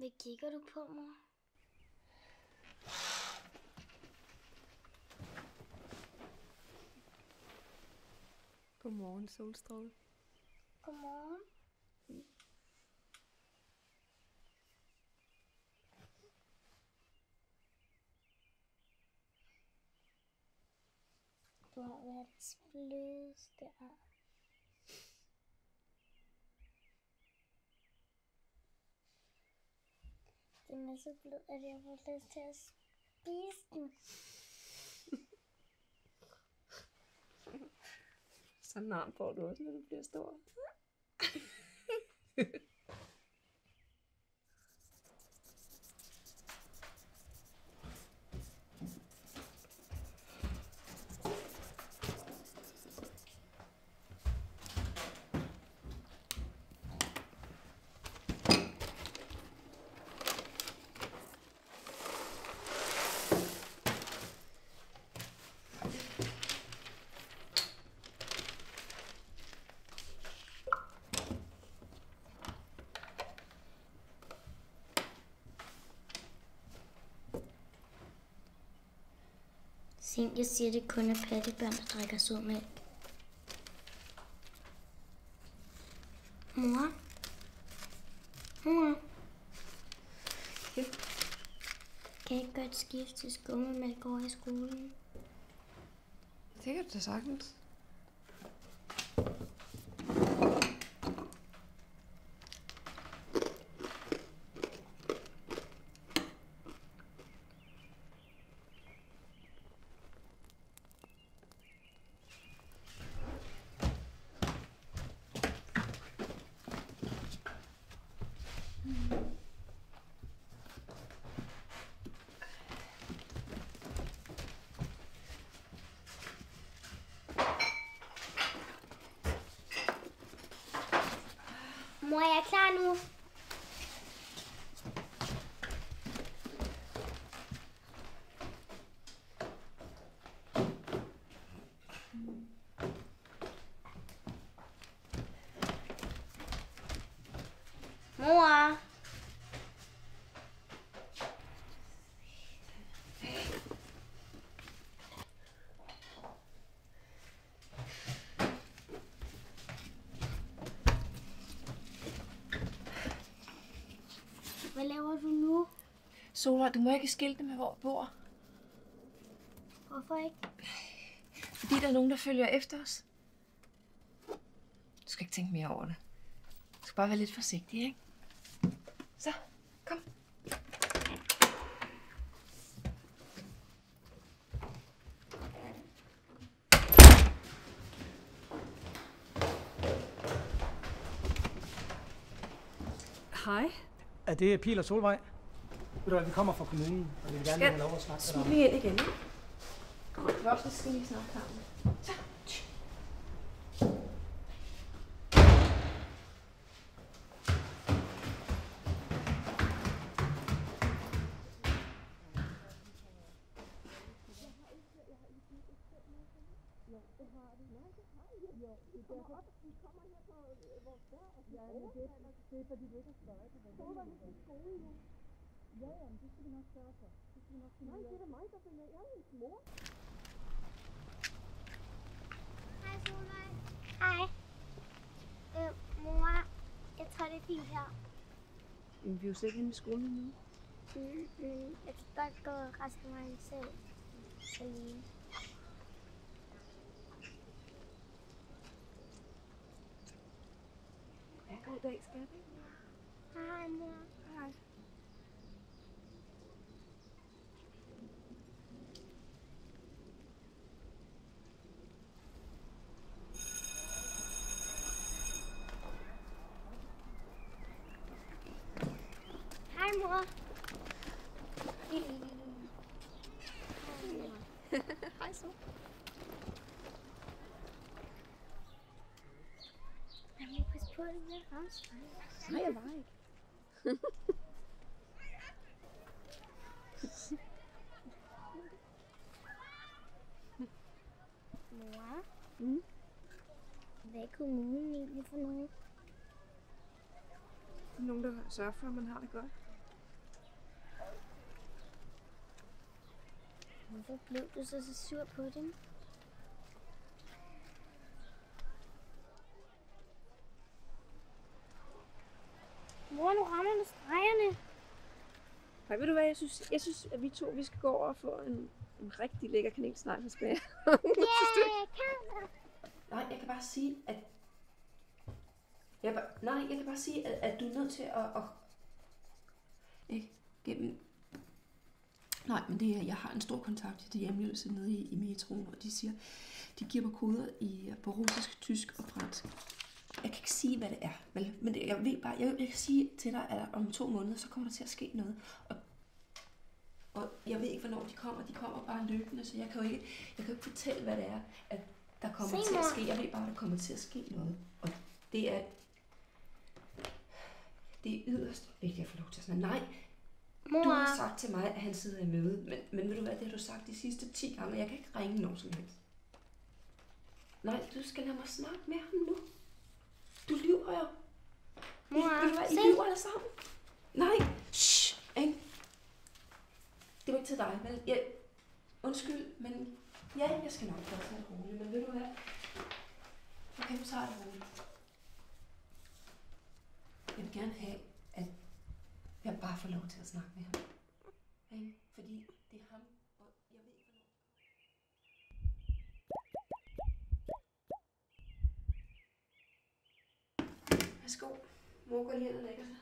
Hvad kigger du på, mor? Godmorgen, Solstråle. Godmorgen. Du har verdens blødeste arm. Den er så blød, at jeg får lyst til at spise den. Sådan en arm får du også, når du bliver stor. Jeg siger, det kun er pattebørn, der drikker sødmælk. Mor? Mor? Ja. Kan jeg ikke godt skifte til skummemælk over i skolen? Det kan du da sagtens. Mor, jeg er klar nu. Mor. Hvad laver du nu? Solvej, du må ikke skilte med, hvor vi bor. Hvorfor ikke? Fordi der er nogen, der følger efter os. Du skal ikke tænke mere over det. Du skal bare være lidt forsigtig, ikke? Så, kom. Hej. Er det Pil og Solvej? Ved du hvad, vi kommer fra kommunen, og vi vil gerne have lov at snakke med dig. Smid lige ind igen. Voksne skal lige snakke sammen. Så. Det er fordi, du ikke har skrevet det. Solvej, hun skal i skole nu. Ja, men det skal vi nok sørge for. Det skal vi nok finde ud af. Nej, det er da mig, der finder. Jeg er hendes mor. Hej, Solvej. Hej. Mor, jeg tror, det er fint her. Men vi er jo selv inde i skolen nu. Jeg kan godt gå resten af vejen selv. Alene. Ja, god dag, skat. Hej, mor. Hej. Hej, mor. Hej så. Jeg må passe på, det bliver ramt. Nej, jeg var ikke. Mor, Mm. hvad er kommunen egentlig for noget? Nogen, der sørger for, at man har det godt. Hvorfor blev du så sur på dem? Mor, nu rammer du stregerne. Nej, ved du hvad, jeg synes at vi skal gå over og få en rigtig lækker kanelsnegl hos bager. Ja, jeg kan. Nej, jeg kan bare sige, at... jeg kan bare sige, at du er nødt til at... Ikke? Gennem... Nej, men det er, jeg har en stor kontakt til de hjemløse nede i metroen, og de siger, de giver mig koder på russisk, tysk og fransk. Jeg kan ikke sige, hvad det er, vel? Men jeg ved bare, jeg kan sige til dig, at om 2 måneder, så kommer der til at ske noget. Og jeg ved ikke, hvornår de kommer. De kommer bare løbende, så jeg kan jo ikke fortælle, hvad det er, at der kommer til at ske. Jeg ved bare, at der kommer til at ske noget. Og det er yderst vigtigt at få lov til at snakke. Nej, Mor. du har sagt til mig, at han sidder i møde. Men ved du hvad, det har du sagt de sidste 10 gange, og jeg kan ikke ringe nogen som helst. Nej, du skal lade mig snakke med ham nu. Du lyver jo. Mor, Ved du hvad, I lyver alle sammen. Nej, shh, ikke? Det var ikke til dig, vel? Undskyld, men ja, jeg skal nok gøre det roligt, men ved du hvad? Okay, nu tager jeg det roligt. Jeg vil gerne have, at jeg bare får lov til at snakke med ham. Ikke? Fordi det er ham, og jeg ved ikke, hvornår. Værsgo. Mor går lige hen og lægger sig.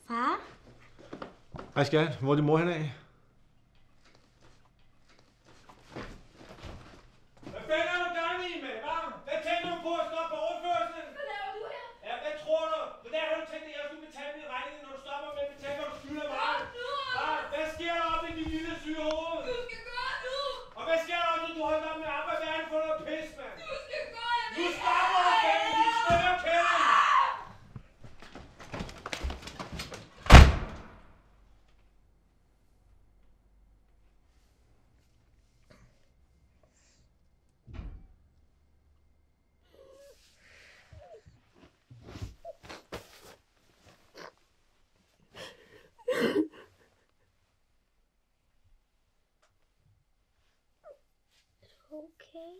Far? Hej skat, hvor er din mor henad? Hvad fanden er du gang i, mand? Hvad tænker du på at stoppe på overførselen? Hvad laver du her? Ja, hvad tror du? Hvordan har du tænkt, at jeg skulle betale min regning, når du stopper med at betale, hvad du skylder mig? Hvad sker der op i dit lille syge hoved? Du skal gøre nu! Og hvad sker der op, når du holder op med at arbejde? Hvad er det for noget pis, mand? Du skal gøre det! Nu stopper du fandme dit større kælling! Okay.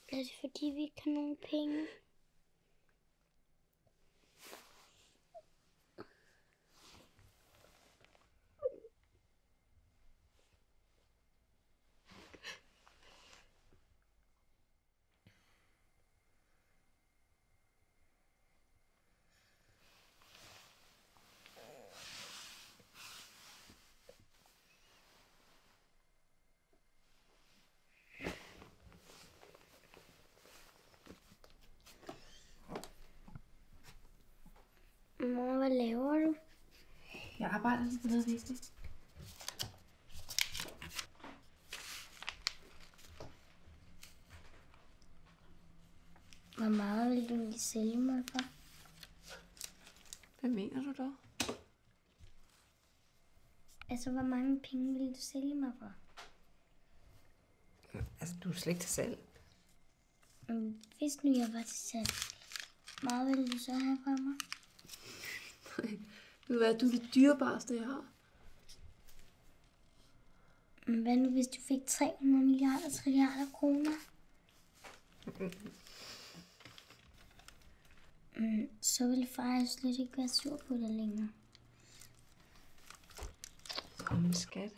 Er det fordi, vi ikke har nogen penge? Mor, hvad laver du? Jeg arbejder lidt på noget vigtigt. Hvor meget vil du egentlig sælge mig for? Hvad mener du dog? Altså, hvor mange penge vil du sælge mig for? Altså, du er slet ikke til salg. Hvis nu jeg var til salg, hvor meget vil du så have for mig? Ved du hvad, du er det dyrebareste, jeg har. Hvad nu, hvis du fik 300 trilliarder kroner? Så ville far jo slet ikke være sur på dig længere. Åh, min skat.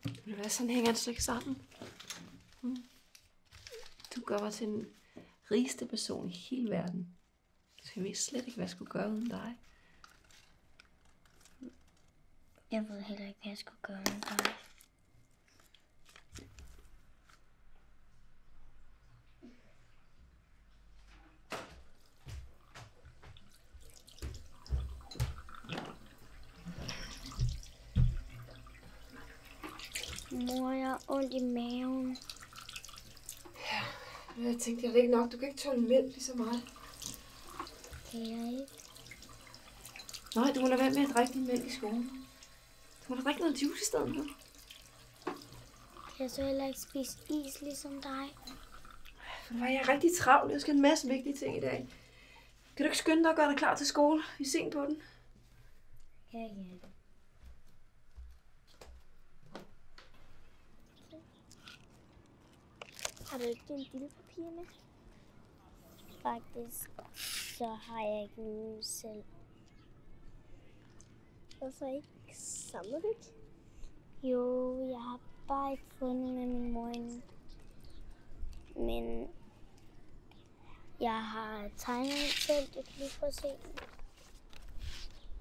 Ved du hvad, sådan hænger det slet ikke sammen. Du gør mig til den rigeste person i hele verden. Så jeg ved slet ikke, hvad jeg skulle gøre uden dig. Jeg ved heller ikke, hvad jeg skulle gøre med dig. Mor, jeg har ondt i maven. Jeg tænkte, det er ikke nok. Du kan ikke tåle mælk lige så meget. Kan jeg ikke? Nej, du må lade være med at drikke din mælk i skolen. Du må da drikke noget juice i stedet for. Kan jeg så heller ikke spise is ligesom dig? Jeg er rigtig travl. Jeg skal en masse vigtige ting i dag. Kan du ikke skynde dig og gøre dig klar til skole? Vi er sent på den. Ja. Har du ikke din billepapir med? Faktisk, så har jeg ikke nogen selv. Hvorfor ikke? Samler du ikke? Jo, jeg har bare ikke fundet med min mor endnu. Men jeg har tegnet selv. Du kan lige prøve at se den.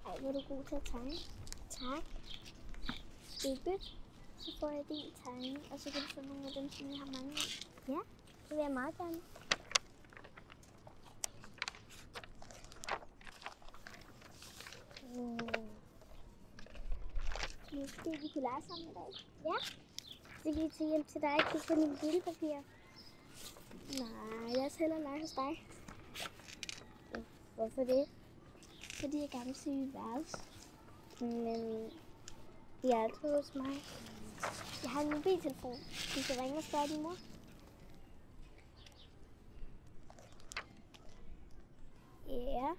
Ej, hvor er du god til at tegne. Tak. Super. Så får jeg din tegning, og så kan du få nogle af dem, som jeg har mange af. Ja, det vil jeg meget gerne. Måske vi kunne lege sammen i dag. Ja. Så kan vi tage hjem til dig og kigge på mine billepapir. Nej, jeg skal hellere lege hos dig. Hvorfor det? Fordi jeg gerne vil se mit værelse. Men de er altid hos mig. Jeg har en mobiltelefon. Du kan ringe og spørge din mor. Ja.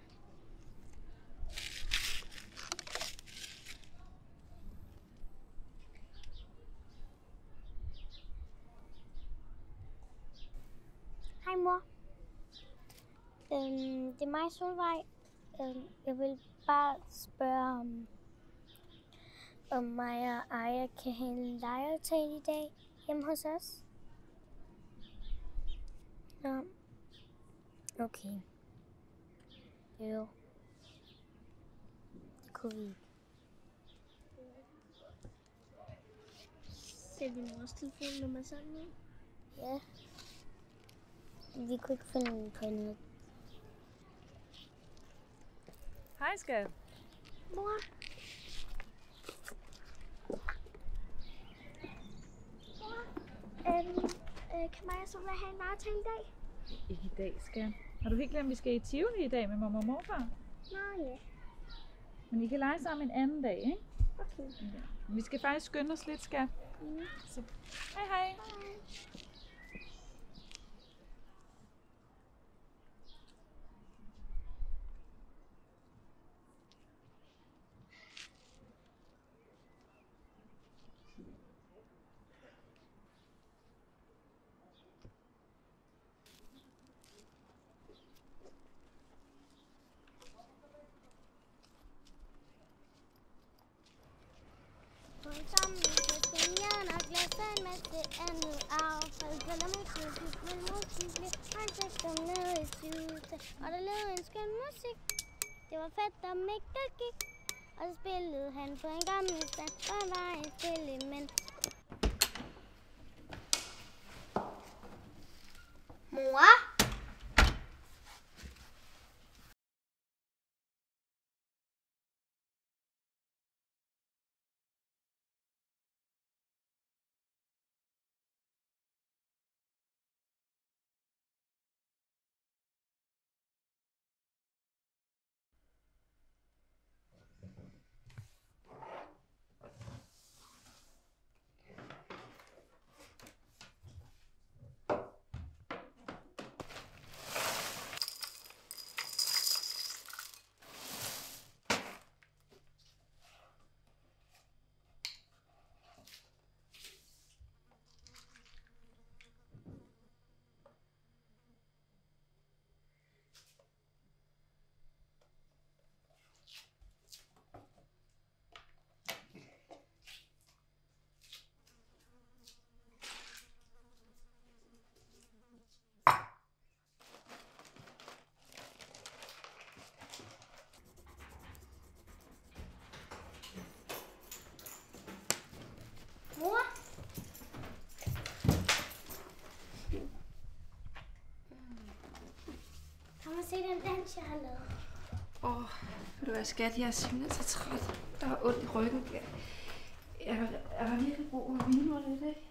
Hej mor. Det er mig, Solvej. Jeg vil bare spørge, om mig og Aya kan have en legeaftale i dag hjemme hos os. Nå. Okay. Jo. Det kunne vi ikke. Sæt din mors telefonnummer sammen med? Ja. Vi kunne ikke finde den på noget. Hej, skat. Mor. Kan mig og Solvej have en legeaftale i dag? Ikke i dag, skat. Har du helt glemt, at vi skal i Tivoli i dag med mormor og morfar? Nå ja. Men I kan lege sammen en anden dag, ikke? Okay. Ja. Vi skal faktisk skynde os lidt, skat. Så hej hej. Sammen med spændende og glas af en masse andet affald. Kælder med krydsigt, men motiveligt. Han sætter ned i syvelse, og der lød en skøn musik. Det var fedt, og Mikkel gik, og så spillede han på en gammel stand, og han var en stille mand. Mor? Mor? Kom og se den dans, jeg har lavet. Ved du hvad, skat? Jeg er simpelthen så træt. Jeg har ondt i ryggen. Jeg er der virkelig brug for at hvile mig lidt, ikke?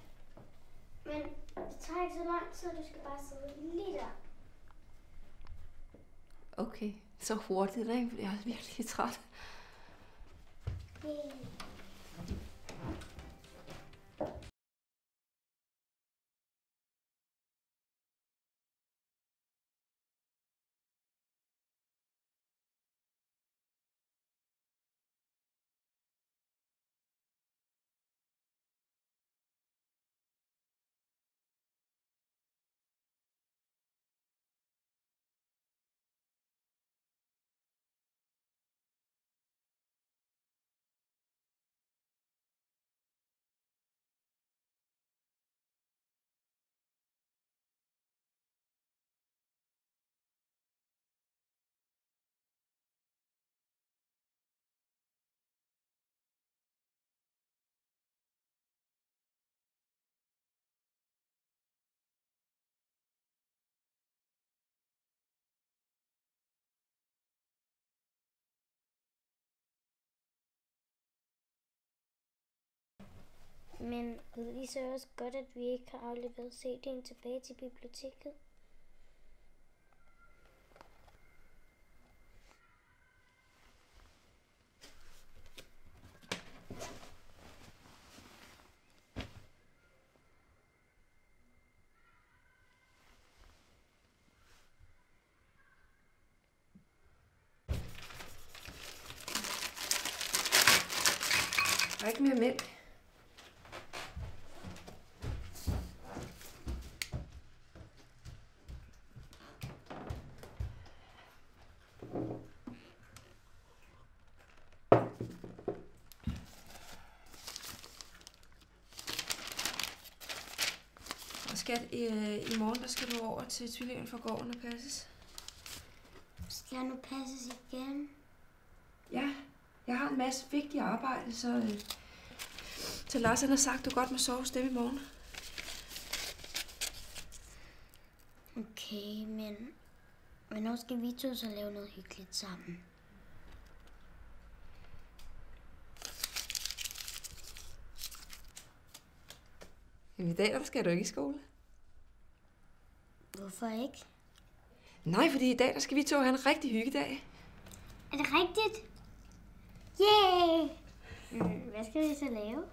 Men det tager ikke så lang tid, du skal bare sidde lige der. Okay, så hurtigt, ikke? Fordi jeg er virkelig træt. Yeah. Men ved I så også godt, at vi ikke har afleveret CD'en tilbage til biblioteket? Der er ikke mere mælk. Og skat, i morgen der skal du over til tvillingen for gården og passes. Skal jeg nu passes igen? Ja, jeg har en masse vigtigt arbejde, så Lars han har sagt, du godt må sove hos dem i morgen. Okay, men hvornår skal vi to så lave noget hyggeligt sammen? I dag der skal du ikke i skole. Hvorfor ikke? Nej, fordi i dag der skal vi to have en rigtig hyggedag. Er det rigtigt? Yay! Hvad skal vi så lave?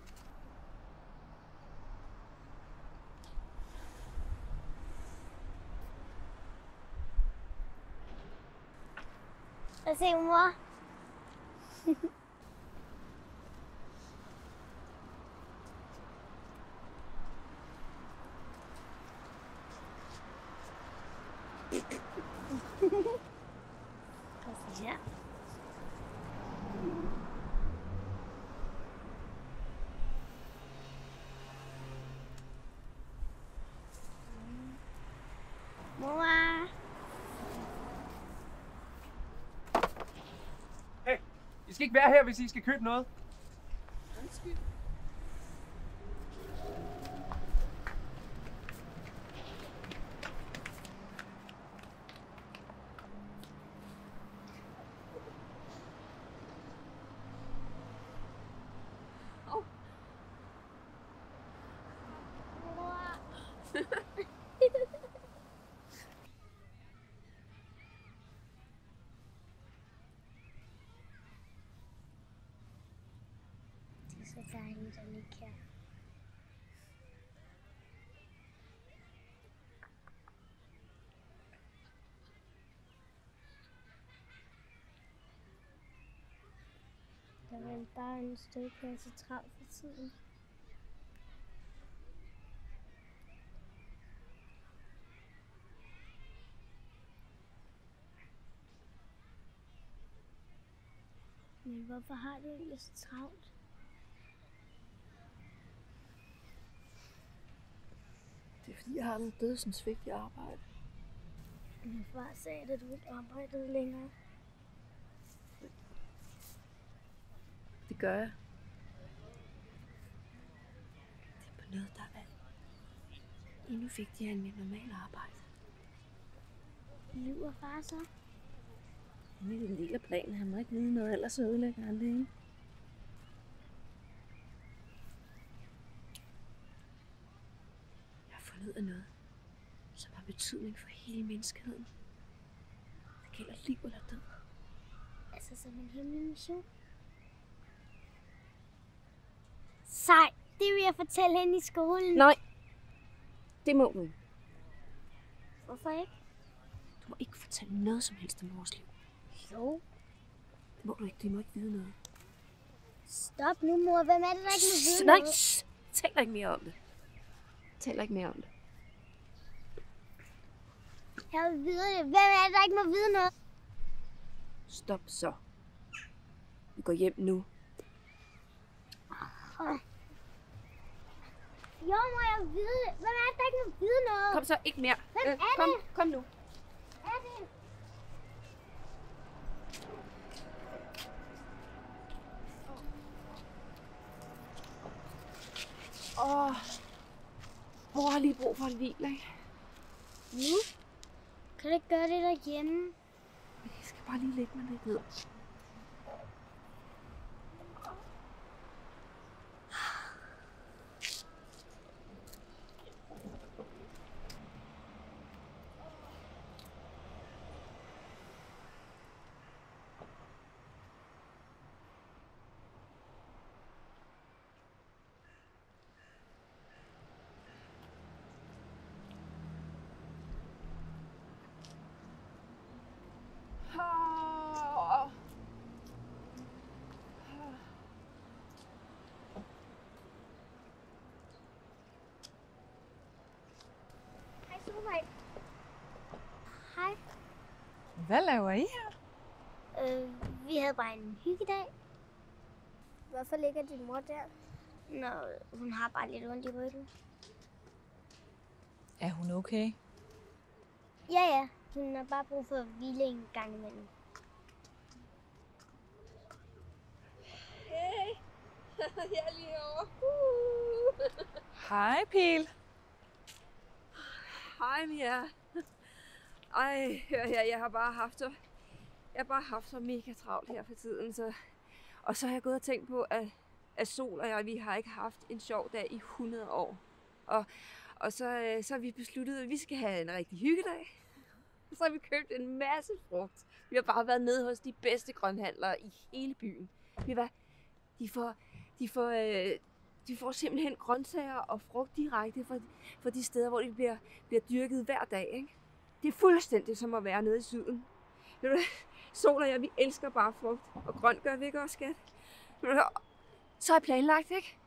Hvad siger mor? Hvad siger jeg? Mor! Hey, I skal ikke være her, hvis I skal købe noget. Undskyld. Det er så dejligt at ligge her. Jeg vil bare ønske, at jeg er så travlt for tiden. Men hvorfor har du egentlig så travlt? Det er fordi, jeg har noget dødsens vigtigt arbejde. Min far sagde, at du ikke arbejdede længere. Det gør jeg. Det er på noget, der er endnu vigtigere end mit normale arbejde. Lyver far så? Det er en del af planen. Han må ikke vide noget, ellers ødelægger han det, ikke? kærlighed er noget, som har betydning for hele menneskeheden. Det gælder liv eller død. Altså som en hemmelig mission. Sej, det vil jeg fortælle hende i skolen. Nej, det må du ikke. Hvorfor ikke? Du må ikke fortælle noget som helst om vores liv. Jo. Det må du ikke, de må ikke vide noget. Stop nu, mor. Hvem er det, der ikke må vide Nej, noget? taler ikke mere om det. Taler ikke mere om det. Jeg vil vide det. Hvem er det, der ikke må vide noget? Stop så. Vi går hjem nu. Jo, må jeg vide det. Hvem er det, der ikke må vide noget? Kom så, ikke mere. Hvem er kom, det? kom nu. Er det? Mor har lige brug for en hvil, ikke? Nu? Kan du ikke gøre det derhjemme? Jeg skal bare lige lægge mig lidt ned. Hej, Solvej. Hej. Hvad laver I her? Vi havde bare en hyggedag. Hvorfor ligger din mor der? Nå, hun har bare lidt ondt i ryggen. Er hun okay? Ja. Hun har bare brug for at hvile en gang imellem. Hey, jeg er lige over. Hej, Pil. Hej, Mia. Ej, hør her, jeg har bare haft så mega travlt her for tiden, og så har jeg gået og tænkt på, at Sol og jeg, vi har ikke haft en sjov dag i 100 år. Og så har vi besluttet, at vi skal have en rigtig hyggedag. Og så har vi købt en masse frugt. Vi har bare været nede hos de bedste grønhandlere i hele byen. De får simpelthen grøntsager og frugt direkte fra de steder, hvor de bliver dyrket hver dag, ikke? Det er fuldstændig som at være nede i syden. Sol og jeg, vi elsker bare frugt, og grønt gør vi ikke også, skat? Så har jeg planlagt, ikke?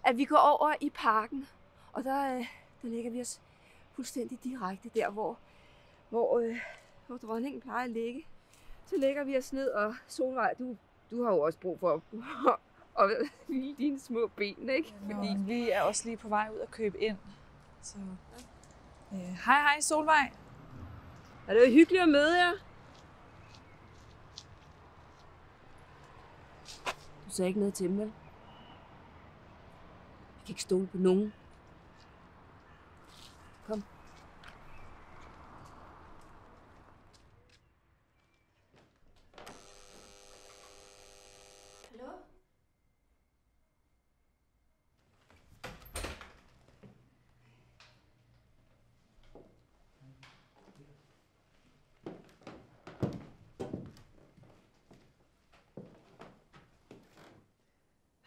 At vi går over i parken, og der lægger vi os fuldstændig direkte der, hvor dronningen plejer at ligge. Så lægger vi os ned, og Solvej, du har jo også brug for at hvile dine små ben, ikke? Fordi vi er også lige på vej ud at købe ind. Så hej Solvej. Er det jo hyggeligt at møde jer? Du sagde ikke noget til dem, vel? Jeg kan ikke stole på nogen. Kom. Hallo?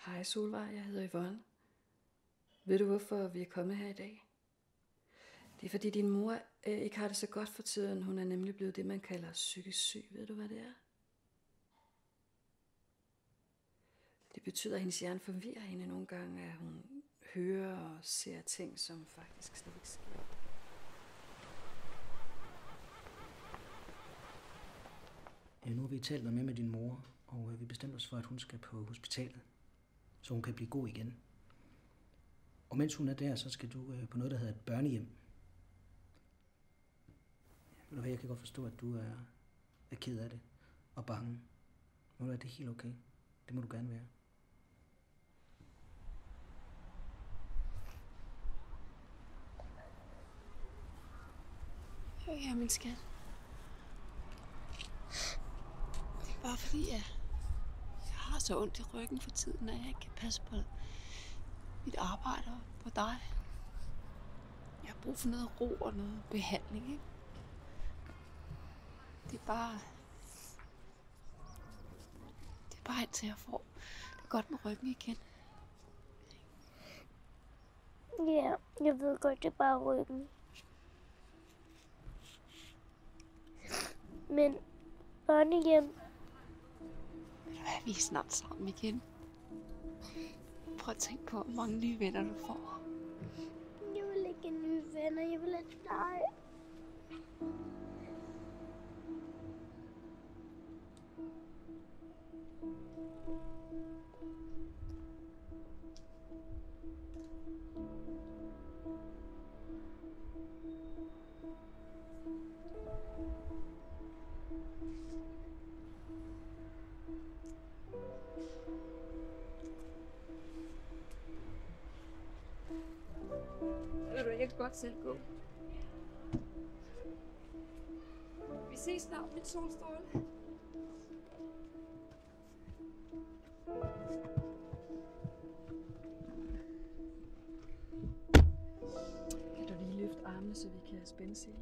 Hej Solvej, jeg hedder Yvonne. Ved du hvorfor vi er kommet her i dag? Det er fordi din mor ikke har det så godt for tiden. Hun er nemlig blevet det man kalder psykisk syg. Ved du hvad det er? Det betyder at hendes hjerne forvirrer hende nogle gange, at hun hører og ser ting som faktisk slet ikke sker. Ja, nu har vi talt med din mor, og vi bestemte os for, at hun skal på hospitalet, så hun kan blive god igen. Og mens hun er der, så skal du på noget, der hedder et børnehjem. Ved du hvad, jeg kan godt forstå, at du er ked af det og bange. Ved du hvad, det er helt okay. Det må du gerne være. Ja, min skat. Det er bare fordi, jeg har så ondt i ryggen for tiden, at jeg ikke kan passe på mit arbejde og på dig. Jeg har brug for noget ro og noget behandling, ikke? Det er bare indtil jeg får det godt med ryggen igen. Ja, jeg ved godt, det er bare ryggen. Men børnehjem. Vi er snart sammen igen. Prøv at tænke på, hvor mange nye venner du får. Jeg vil ikke have nye venner, jeg vil have dig. Vil du ikke godt selv gå? Vi ses snart, mit solstråle. Kan du lige løfte armene, så vi kan spænde sig?